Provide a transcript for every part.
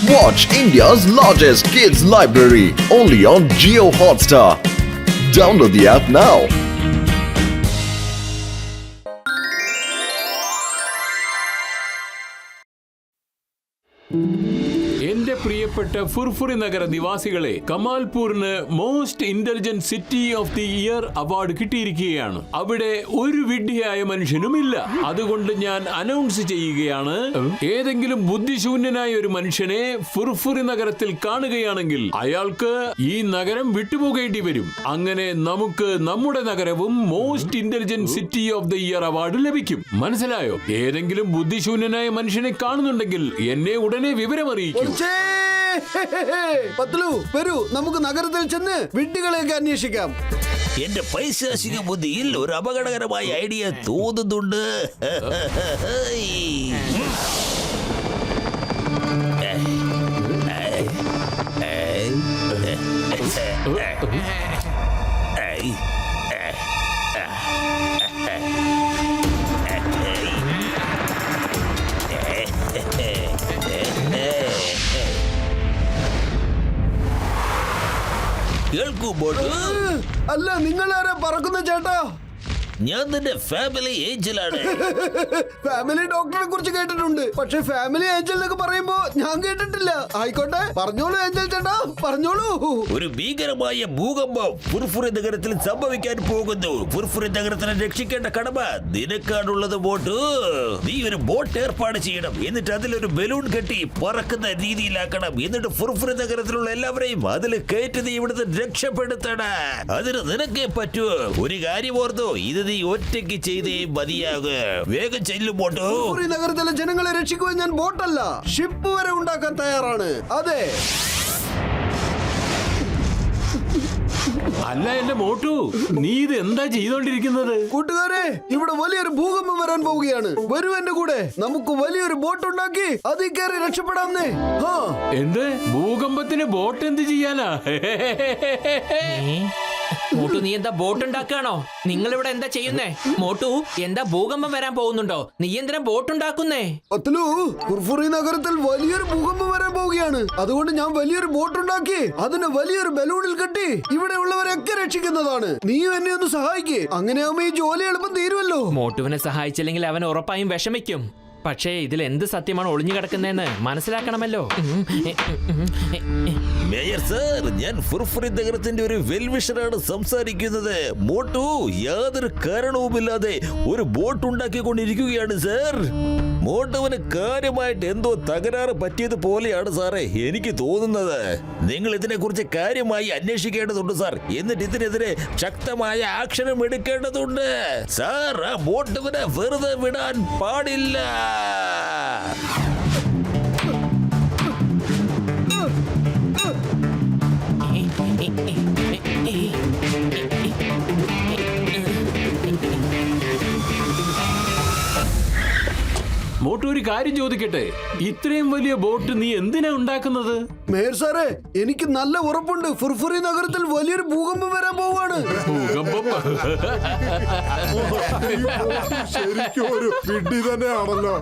Watch India's largest kids library only on Jio Hotstar. Download the app now. എന്റെ പ്രിയപ്പെട്ട ഫുർഫുറി നഗര നിവാസികളെ, കമാൽപൂരിന് most intelligent city of the year award കിട്ടിയിരിക്കുകയാണ്. അവിടെ ഒരു വിഡ്ഢിയായ മനുഷ്യനുമില്ല. അതുകൊണ്ട് ഞാൻ അനൗൺസ് ചെയ്യുകയാണ്, ഏതെങ്കിലും ബുദ്ധിശൂന്യനായ ഒരു മനുഷ്യനെ ഫുർഫുറി നഗരത്തിൽ കാണുകയാണെങ്കിൽ അയാൾക്ക് ഈ നഗരം വിട്ടുപോകേണ്ടി വരും. അങ്ങനെ നമുക്ക് നമ്മുടെ നഗരവും most intelligent city of the year award ലഭിക്കും. മനസ്സിലായോ? ഏതെങ്കിലും ബുദ്ധിശൂന്യനായ മനുഷ്യനെ കാണുന്നുണ്ടെങ്കിൽ എന്നെ ഉടനെ വിവരം അറിയിക്കൂ. പത്ലു, വരൂ, നമുക്ക് നഗരത്തിൽ ചെന്ന് വിഡ്ഢികളെയൊക്കെ അന്വേഷിക്കാം. എന്റെ പൈശാചിക ബുദ്ധിയിൽ ഒരു അപകടകരമായ ഐഡിയ തോന്നുന്നുണ്ട്. അല്ല, നിങ്ങളാരാ പറക്കുന്ന ചേട്ടാ? ഞാൻ നിന്റെ ഫാമിലി ഏഞ്ചലാണ്. ഫാമിലി ഡോക്ടറെ കുറിച്ച് കേട്ടിട്ടുണ്ട്, പക്ഷെ ഫാമിലി ഏഞ്ചൽ എന്നൊക്കെ പറയുമ്പോ ഞാൻ കേട്ടിട്ടില്ല. ആയിക്കോട്ടെ, പറഞ്ഞോളൂ ഏഞ്ചൽ ചേട്ടാ, പറഞ്ഞോളൂ. ഒരു ഭീകരമായ ഭൂകമ്പം ഫുർഫുറി നഗരത്തിൽ സംഭവിക്കാൻ പോകുന്നു. ഫുർഫുറി നഗരത്തിനെ രക്ഷിക്കേണ്ട കടമ നിനക്കാണുള്ളത്. ബോട്ട്, നീ ഒരു ബോട്ട് ഏർപ്പാട് ചെയ്യണം. എന്നിട്ട് അതിലൊരു ബലൂൺ കെട്ടി പറക്കുന്ന രീതിയിലാക്കണം. എന്നിട്ട് ഫുർഫുറി നഗരത്തിലുള്ള എല്ലാവരെയും അതിൽ കയറ്റി നീ ഇവിടുന്ന് രക്ഷപ്പെടുത്തണം. അതിന് നിനക്കേ പറ്റൂ. ഒരു കാര്യം ഓർത്തോ, ഇത് നീ ഒറ്റയ്ക്ക് ചെയ്തേ മതിയാകൂ. വേഗം ചെല്ലും ബോട്ടോ. ഫുർഫുറി നഗരത്തിലെ ജനങ്ങളെ രക്ഷിക്കുവാൻ ഞാൻ ബോട്ടല്ല, ഷിപ്പ് വരെ ഉണ്ടാക്കാൻ തയ്യാറാണ്. അതെ. അല്ല എന്റെ മോട്ടു, നീ ഇത് എന്താ ചെയ്തോണ്ടിരിക്കുന്നത്? കൂട്ടുകാരെ, ഇവിടെ വലിയൊരു ഭൂകമ്പം വരാൻ പോവുകയാണ്. വരൂ എന്റെ കൂടെ, നമുക്ക് വലിയൊരു ബോട്ട് ഉണ്ടാക്കി അതിൽ കയറി രക്ഷപ്പെടാമെന്നേ. എന്ത്? ഭൂകമ്പത്തിന് ബോട്ട് എന്ത് ചെയ്യാനാ? മോട്ടു, നീ എന്താ ബോട്ട് ഉണ്ടാക്കാണോ? നിങ്ങൾ ഇവിടെ എന്താ ചെയ്യുന്നേ? മോട്ടു, എന്താ ഭൂകമ്പം വരാൻ പോകുന്നുണ്ടോ? നീ എന്തിനാ ബോട്ട് ഉണ്ടാക്കുന്നേ? പത്ലു, ഫുർഫുറി നഗരത്തിൽ വലിയൊരു ഭൂകമ്പം വരാൻ പോവുകയാണ്. അതുകൊണ്ട് ഞാൻ വലിയൊരു ബോട്ട് ഉണ്ടാക്കി അതിന് വലിയൊരു ബലൂണിൽ കെട്ടി ഇവിടെ ഉള്ളവരൊക്കെ രക്ഷിക്കുന്നതാണ്. നീയും എന്നെ ഒന്ന് സഹായിക്കേ. അങ്ങനെയാവുമ്പോ ഈ ജോലി എളുപ്പം തീരുമല്ലോ. മോട്ടുവിനെ സഹായിച്ചില്ലെങ്കിൽ അവൻ ഉറപ്പായും വിഷമിക്കും. പക്ഷേ ഇതിൽ എന്ത് സത്യമാണ് ഒളിഞ്ഞു കിടക്കുന്നതെന്ന് മനസ്സിലാക്കണമല്ലോ. മേയർ സർ, ഞാൻ ഫുർഫുറി നഗരത്തിന്റെ ഒരു വെൽവിഷറാണ് സംസാരിക്കുന്നത്. മോട്ടു യാതൊരു കാരണവുമില്ലാതെ ഒരു ബോട്ട് ഉണ്ടാക്കിക്കൊണ്ടിരിക്കുകയാണ് സർ. മോട്ടുവിന് കാര്യമായിട്ട് എന്തോ തകരാറ് പറ്റിയത് പോലെയാണ് സാറേ എനിക്ക് തോന്നുന്നത്. നിങ്ങൾ ഇതിനെ കുറിച്ച് കാര്യമായി അന്വേഷിക്കേണ്ടതുണ്ട് സാർ. എന്നിട്ട് ഇതിനെതിരെ ശക്തമായ ആക്ഷനും എടുക്കേണ്ടതുണ്ട് സാർ. ആ മോട്ടുവിനെ വെറുതെ വിടാൻ പാടില്ല. മോട്ടു, ഒരു കാര്യം ചോദിക്കട്ടെ, ഇത്രയും വലിയ ബോട്ട് നീ എന്തിനാ ഉണ്ടാക്കുന്നത്? മേയർ സാറേ, എനിക്ക് നല്ല ഉറപ്പുണ്ട്, ഫുർഫുറി നഗരത്തിൽ വലിയൊരു ഭൂകമ്പം വരാൻ പോവാണ്. ഭൂകമ്പം? ശരിക്കും ഒരു വിഡ്ഢി തന്നെയാണല്ലോ.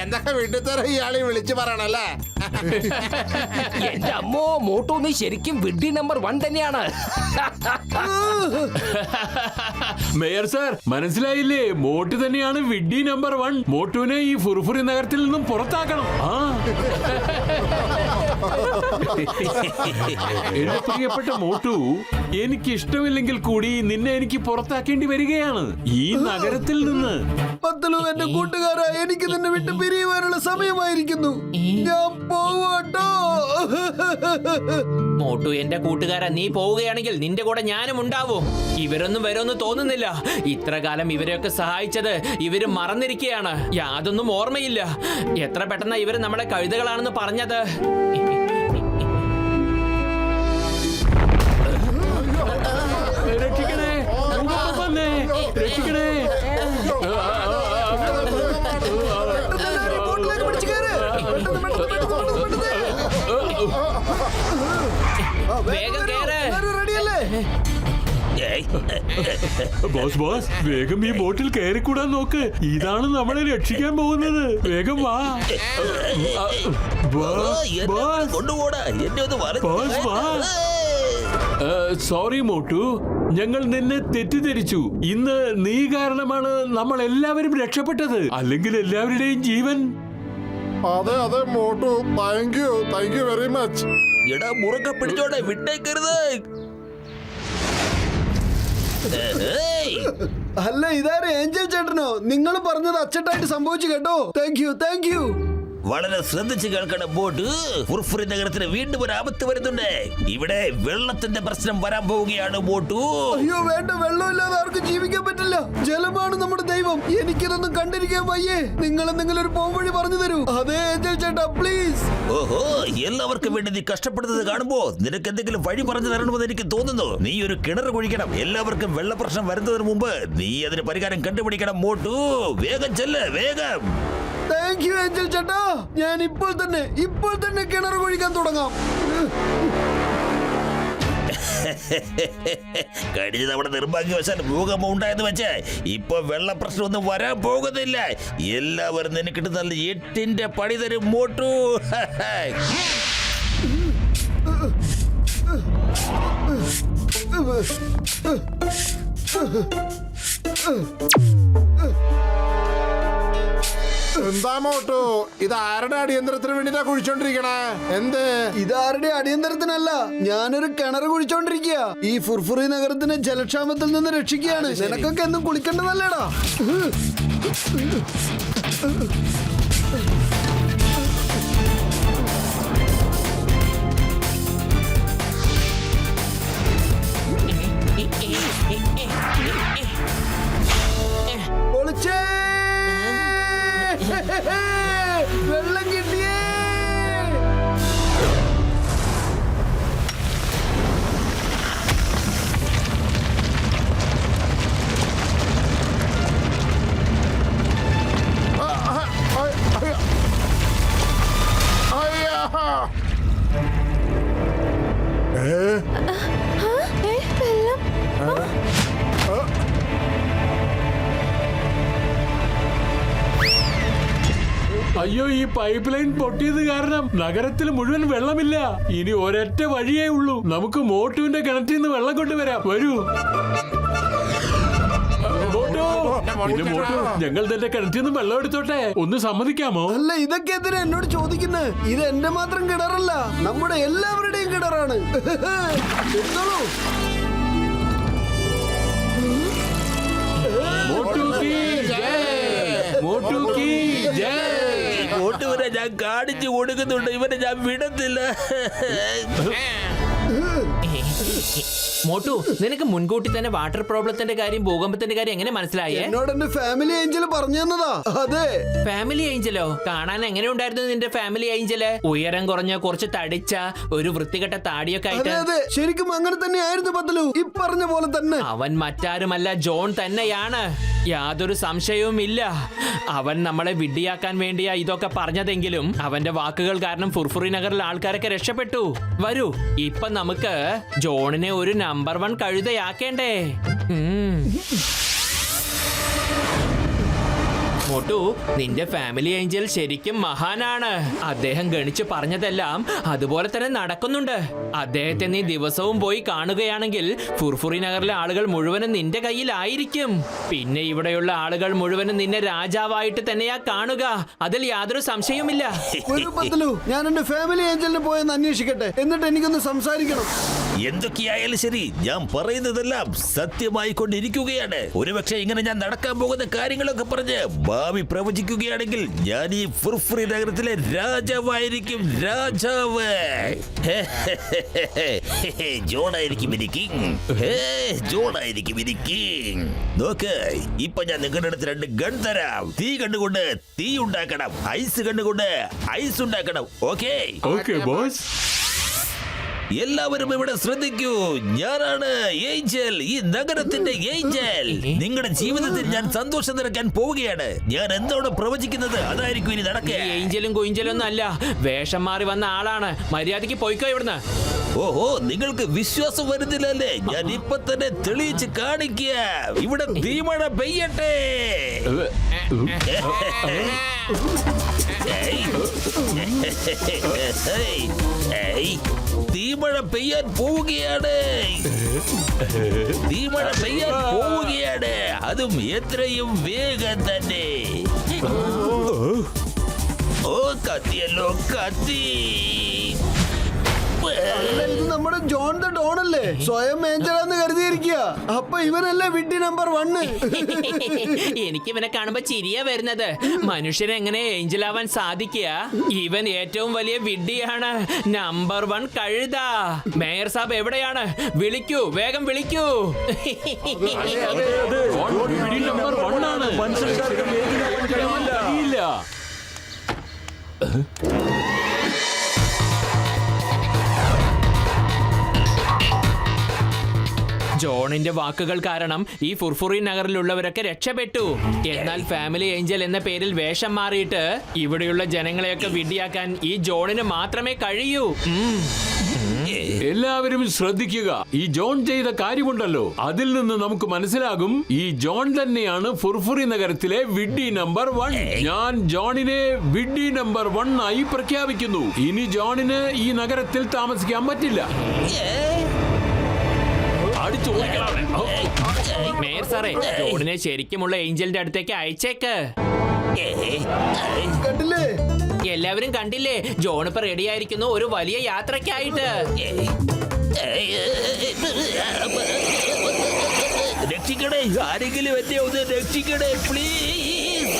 എന്തൊക്കെ വിഡ്ഢിത്തരം ഇയാളെ വിളിച്ചു പറയണല്ലേ? എന്റെ അമ്മോ, മോട്ടു നീ ശരിക്കും വിഡ്ഢി നമ്പർ 1 തന്നെയാണ്. മേയർ സാർ, മനസ്സിലായില്ലേ? മോട്ടു തന്നെയാണ് വിഡ്ഢി നമ്പർ 1. മോട്ടുവിനെ ഈ ഫുർഫുറി നഗരത്തിൽ നിന്നും പുറത്താക്കണം. എന്റെ പ്രിയപ്പെട്ട മോട്ടു, എനിക്ക് ഇഷ്ടമില്ലെങ്കിൽ കൂടി നിന്നെ എനിക്ക് പുറത്താക്കേണ്ടി വരികയാണ് ഈ നഗരത്തിൽ നിന്ന്. പത്ലു, എന്റെ കൂട്ടുകാരാ, എനിക്ക് നിന്നെ വിട്ട് പിരിയുവാനുള്ള സമയമായിരിക്കുന്നു. ഞാൻ പോവാട്ടോ. മോട്ടു എന്റെ കൂട്ടുകാരാ, നീ പോവുകയാണെങ്കിൽ നിന്റെ കൂടെ ഞാനും ഉണ്ടാവും. ഇവരൊന്നും വരുമെന്ന് തോന്നുന്നില്ല. ഇത്ര കാലം ഇവരെയൊക്കെ സഹായിച്ചത് ഇവര് മറന്നിരിക്കുകയാണ്. യാതൊന്നും ഓർമ്മയില്ല. എത്ര പെട്ടെന്ന് ഇവര് നമ്മളെ കഴുതകളാണെന്ന് പറഞ്ഞത്. രക്ഷിക്കണേ, രക്ഷിക്കണേ. വേഗം കേറ്. റെഡിയല്ലേ? ബോസ് ബോസ് വേഗം ഈ ബോട്ടിൽ കയറിക്കൂടാൻ നോക്ക്. ഇതാണ് നമ്മളെ രക്ഷിക്കാൻ പോകുന്നത്. വേഗം വാ. ബോസ് കൊണ്ടുപോടാ എന്നെ ഒന്ന് ബോസ് വാ. സോറി മോട്ടു, ഞങ്ങൾ നിന്നെ തെറ്റിദ്ധരിച്ചു. ഇന്ന് നീ കാരണമാണ് നമ്മൾ എല്ലാവരും രക്ഷപ്പെട്ടത്. അല്ലെങ്കിൽ എല്ലാവരുടെയും ജീവൻ. അതെ അതെ Motu, thank you very much. എടാ മുറുക്ക പിടിച്ചോടെ, വിട്ടേക്കരുത്. അല്ല, ഇതാരും ഏഞ്ചൽ ചേട്ടനോ? നിങ്ങൾ പറഞ്ഞത് അച്ചട്ടായിട്ട് സംഭവിച്ചു കേട്ടോ. Thank you. വളരെ ശ്രദ്ധിച്ച് കേൾക്കണം ബോട്ട്. ഫുർഫുറി നഗരത്തിന് വീണ്ടും ഒരു ആപത്ത് വരുന്നുണ്ട്. ഇവിടെ വെള്ളത്തിന്റെ പ്രശ്നം വരാൻ പോവുകയാണ് ബോട്ടു. അയ്യോ വേണ്ട, വെള്ളമില്ലാതെ ആർക്കും ജീവിക്കാൻ പറ്റില്ല. ജലമാണ് നമ്മുടെ ദൈവം. എനിക്കിതൊന്നും കണ്ടിരിക്കാൻ വയ്യേ. നിങ്ങൾ എന്തെങ്കിലും ഒരു പോംവഴി പറഞ്ഞു തരൂ. അതേ ഏഞ്ചൽ ചേട്ടാ, പ്ലീസ്. ഓഹോ, എല്ലാവർക്കും വേണ്ടി നീ കഷ്ടപ്പെടുന്നത് കാണുമ്പോ നിനക്ക് എന്തെങ്കിലും വഴി പറഞ്ഞു തരണമെന്ന് എനിക്ക് തോന്നുന്നു. നീ ഒരു കിണർ കുഴിക്കണം. എല്ലാവർക്കും വെള്ള പ്രശ്നം വരുന്നതിന് മുമ്പ് നീ അതിന് പരിഹാരം കണ്ടുപിടിക്കണം മോട്ടു. വേഗം ചെല്ല്, വേഗം. താങ്ക് യു ഏഞ്ചൽ ചേട്ടാ. ഞാൻ ഇപ്പോൾ തന്നെ കിണർ കുഴിക്കാൻ തുടങ്ങാം. കഴിഞ്ഞ തവണ നിർഭാഗ്യവശാൽ ഭൂകമ്പം ഉണ്ടായെന്ന് വെച്ച് ഇപ്പൊ വെള്ള പ്രശ്നമൊന്നും വരാൻ പോകുന്നില്ല. എല്ലാവരും നിനക്കിട്ട് നല്ല 8ന്റെ പണി തരും മോട്ടു. എന്താ മോട്ടു, ഇത് ആരുടെ അടിയന്തരത്തിന് വേണ്ടിട്ടാ കുഴിച്ചോണ്ടിരിക്കണേ? എന്ത്? ഇതാരുടെ അടിയന്തരത്തിനല്ല, ഞാനൊരു കിണർ കുഴിച്ചോണ്ടിരിക്കുക. ഈ ഫുർഫുറി നഗരത്തിനെ ജലക്ഷാമത്തിൽ നിന്ന് രക്ഷിക്കുകയാണ്. നിനക്കൊക്കെ എന്നും കുളിക്കേണ്ടതല്ലേടാ. പൊളിച്ചേ, വെള്ളം കിട്ടിയേ. അയ്യോ, ഈ പൈപ്പ് ലൈൻ പൊട്ടിയത് കാരണം നഗരത്തിൽ മുഴുവൻ വെള്ളമില്ല. ഇനി ഒരൊറ്റ വഴിയേ ഉള്ളൂ. നമുക്ക് മോട്ടുവിന്റെ കിണറ്റിൽ നിന്ന് വെള്ളം കൊണ്ടുവരാം. വരൂ മോട്ടു. പിന്നെ മോട്ടു, ഞങ്ങൾ തന്നെ കിണറ്റിൽ നിന്ന് വെള്ളം എടുത്തോട്ടെ. ഒന്ന് സമ്മതിക്കാമോ? അല്ല, ഇതൊക്കെ എന്തിനാ എന്നോട് ചോദിക്കുന്നത്? ഇത് എന്റെ മാത്രം കിണറല്ല, നമ്മുടെ എല്ലാവരുടെയും കിണറാണ്. എടുത്തോളൂ. മോട്ടു കീ ജയ്. മോട്ടു കീ ജയ്. മോട്ടുവിനെ ഞാൻ കാണിച്ചു കൊടുക്കുന്നുണ്ട്. ഇവനെ ഞാൻ വിടത്തില്ല. മോട്ടു, നിനക്ക് മുൻകൂട്ടി തന്നെ വാട്ടർ പ്രോബ്ലത്തിന്റെ കാര്യം, ഭൂകമ്പത്തിന്റെ കാര്യം എങ്ങനെ മനസ്സിലായേ? എന്നോട് എന്റെ ഫാമിലി ഏഞ്ചൽ പറഞ്ഞു തന്നതാ. അതെ, ഫാമിലി ഏഞ്ചലോ? കാണാൻ എങ്ങനെ ഉണ്ടായിരുന്നു നിന്റെ ഫാമിലി ഏഞ്ചല്? ഉയരം കുറഞ്ഞ, കുറച്ച് തടിച്ച, ഒരു വൃത്തികെട്ട താടിയൊക്കെ അതെ ആയിട്ട്. അതെ, ശരിക്കും അങ്ങനെ തന്നെ ആയിരുന്നു പത്തലു. ഈ പറഞ്ഞ പോലെ തന്നെ. അവൻ മറ്റാരുമല്ല, ജോൺ തന്നെയാണ്. യാതൊരു സംശയവും ഇല്ല. അവൻ നമ്മളെ വിഡ്ഢിയാക്കാൻ വേണ്ടിയാ ഇതൊക്കെ പറഞ്ഞതെങ്കിലും അവന്റെ വാക്കുകൾ കാരണം ഫുർഫുറി നഗറിലെ ആൾക്കാരൊക്കെ രക്ഷപ്പെട്ടു. വരൂ, ഇപ്പൊ നമുക്ക് ജോണിനെ ഒരു നമ്പർ 1 കഴുതയാക്കേണ്ടേ? മോട്ടു, നിന്റെ ഫാമിലി ഏഞ്ചൽ ശരിക്കും മഹാനാണ്. അദ്ദേഹം ഗണിച്ച് പറഞ്ഞതെല്ലാം അതുപോലെ തന്നെ നടക്കുന്നുണ്ട്. അദ്ദേഹത്തെ നീ ദിവസവും പോയി കാണുകയാണെങ്കിൽ ഫുർഫുറി നഗറിലെ ആളുകൾ മുഴുവനും നിന്റെ കയ്യിലായിരിക്കും. പിന്നെ ഇവിടെയുള്ള ആളുകൾ മുഴുവനും നിന്നെ രാജാവായിട്ട് തന്നെയാ കാണുക. അതിൽ യാതൊരു സംശയവുമില്ല. ഒരു പത്തലു, ഞാൻ എന്റെ ഫാമിലി ഏഞ്ചലിനെ പോയെന്ന് അന്വേഷിക്കട്ടെ. എന്നിട്ട് എനിക്കൊന്ന് സംസാരിക്കണം. എന്തൊക്കെയായാലും ശരി, ഞാൻ പറയുന്നതെല്ലാം സത്യമായി കൊണ്ടിരിക്കുകയാണ്. ഒരുപക്ഷെ ഇങ്ങനെ ഞാൻ നടക്കാൻ പോകുന്ന കാര്യങ്ങളൊക്കെ പറഞ്ഞ് ഭാവി പ്രവചിക്കുകയാണെങ്കിൽ ഞാൻ ഈ ഫുർഫുറി നഗരത്തിലെ രാജാവായിരിക്കും. രാജാവ് ജോണായിരിക്കും എനിക്ക്. ജോണായിരിക്കും എനിക്ക്. നോക്ക്, ഇപ്പൊ ഞാൻ നിങ്ങളുടെ അടുത്ത് 2 ഗൺ തരാം. തീ കണ്ടുകൊണ്ട് തീ ഉണ്ടാക്കണം, ഐസ് കണ്ടുകൊണ്ട് ഐസ് ഉണ്ടാക്കണം. Okay okay boss. എല്ലാവരും ഇവിടെ ശ്രദ്ധിക്കൂ. ഞാനാണ് ഏഞ്ചൽ, ഈ നഗരത്തിന്റെ ഏഞ്ചൽ. നിങ്ങളുടെ ജീവിതത്തിൽ ഞാൻ സന്തോഷം നിറയ്ക്കാൻ പോവുകയാണ്. ഞാൻ എന്താണ് പ്രവചിക്കുന്നത് അതായിരിക്കും ഇനി നടക്കുക. ഏഞ്ചലും കുയിഞ്ചലും ഒന്നും അല്ല, വേഷം മാറി വന്ന ആളാണ്. മര്യാദയ്ക്ക് പോയിക്കോ ഇവിടുന്ന്. ഓഹോ, നിങ്ങൾക്ക് വിശ്വാസം വരുന്നില്ലല്ലേ? ഞാൻ ഇപ്പൊ തന്നെ തെളിയിച്ച് കാണിക്കാം. ഇവിടെ തീമഴ പെയ്യട്ടെ. തീമഴ പെയ്യാൻ പോവുകയാണ്. തീമഴ പെയ്യാൻ പോവുകയാണ്. അതും എത്രയും വേഗം തന്നെ. ഓ, കത്തിയല്ലോ, കത്തി. അല്ല, ഇത് നമ്മുടെ ജോൺ ദ ഡോൺ അല്ലേ? സ്വയം ഏഞ്ചലാന്ന് കരുതിയിരിക്കുക. അപ്പൊ ഇവനല്ലേ വിഡ്ഢി നമ്പർ 1. എനിക്ക് ഇവനെ കാണുമ്പോ ചിരിയാ വരുന്നത്. മനുഷ്യന് എങ്ങനെ ഏഞ്ചൽ ആവാൻ സാധിക്കുക? ഇവൻ ഏറ്റവും വലിയ വിഡ്ഢിയാണ്. നമ്പർ 1 കഴുത. മേയർ സാബ് എവിടെയാണ്? വിളിക്കൂ, വേഗം വിളിക്കൂ. ജോൺ വിഡ്ഢി നമ്പർ 1 ആണ്. കഴിയില്ല. ജോണിന്റെ വാക്കുകൾ കാരണം ഈ ഫുർഫുറി നഗറിലുള്ളവരൊക്കെ രക്ഷപ്പെട്ടു. എന്നാൽ ഫാമിലി ഏഞ്ചൽ എന്ന പേരിൽ വേഷം മാറിയിട്ട് ഇവിടെയുള്ള ജനങ്ങളെയൊക്കെ വിഡ്ഢിയാക്കാൻ ഈ ജോണിന് മാത്രമേ കഴിയൂ. എല്ലാവരും ശ്രദ്ധിക്കുക. ഈ ജോൺ ചെയ്ത കാര്യമുണ്ടല്ലോ, അതിൽ നിന്ന് നമുക്ക് മനസ്സിലാകും ഈ ജോൺ തന്നെയാണ് ഫുർഫുറി നഗരത്തിലെ വിഡ്ഢി നമ്പർ 1. ഞാൻ ജോണിനെ വിഡ്ഢി നമ്പർ 1 ആയി പ്രഖ്യാപിക്കുന്നു. ഇനി ജോണിന് ഈ നഗരത്തിൽ താമസിക്കാൻ പറ്റില്ല. മേയർ സാറേ, ജോണിനെ ശരിക്കുമുള്ള ഏഞ്ചലിന്റെ അടുത്തേക്ക് അയച്ചേക്ക്. കണ്ടില്ലേ? എല്ലാവരും കണ്ടില്ലേ? ജോൺ ഇപ്പൊ റെഡി ആയിരിക്കുന്നു ഒരു വലിയ യാത്രക്കായിട്ട്. രക്ഷിക്കണേ, ആരെങ്കിലും എന്നെ ഒന്ന് രക്ഷിക്കണേ, please.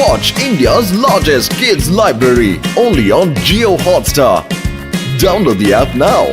Watch India's largest kids library only on Jio Hotstar. Download the app now.